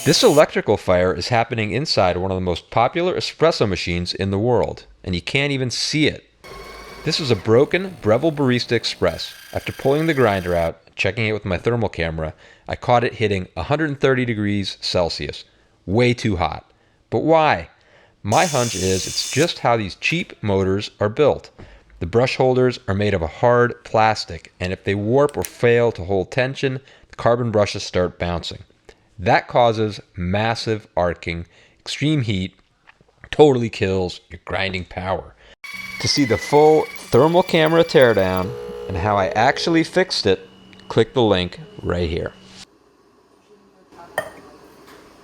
This electrical fire is happening inside one of the most popular espresso machines in the world, and you can't even see it. This is a broken Breville Barista Express. After pulling the grinder out, checking it with my thermal camera, I caught it hitting 130 degrees Celsius. Way too hot. But why? My hunch is it's just how these cheap motors are built. The brush holders are made of a hard plastic, and if they warp or fail to hold tension, the carbon brushes start bouncing. That causes massive arcing, extreme heat, totally kills your grinding power. To see the full thermal camera teardown and how I actually fixed it, click the link right here.